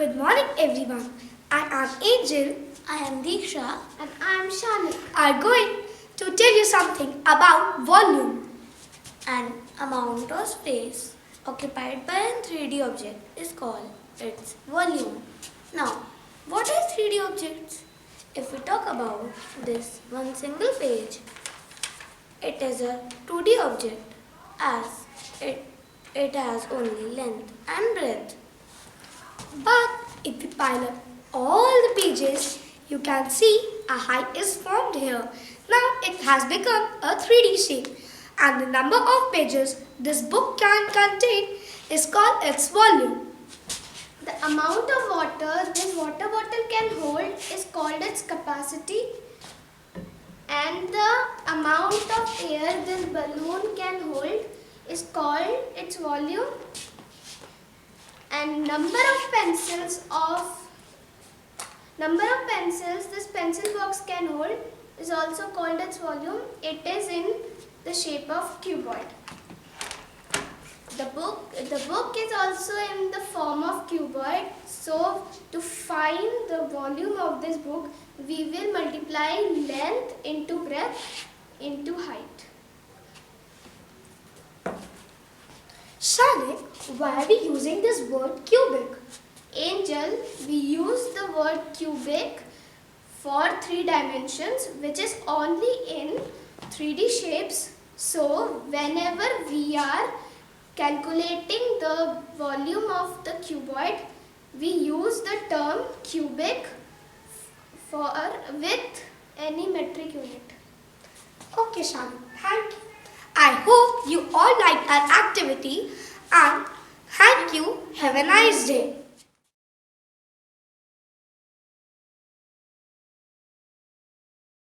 Good morning everyone. I am Angel I am Diksha. And I am Shanik. are going to tell you something about volume. An amount of space occupied by a 3D object is called its volume. Now, what are 3D objects? If we talk about this one single page, it is a 2D object as it has only length and breadth. But if you pile up all the pages, you can see a height is formed here. Now it has become a 3D shape, and the number of pages this book can contain is called its volume. The amount of water this water bottle can hold is called its capacity. And the amount of air this balloon can hold is called its volume. And number of pencils this pencil box can hold is also called its volume. It is in the shape of cuboid. The book is also in the form of cuboid. So to find the volume of this book, we will multiply length into breadth into height. Shanik, why are we using this word cubic? Angel, we use the word cubic for 3 dimensions, which is only in 3D shapes. So whenever we are calculating the volume of the cuboid, we use the term cubic with any metric unit. Okay Shanik, thank you. I hope you all liked our activity and thank you. Have a nice day.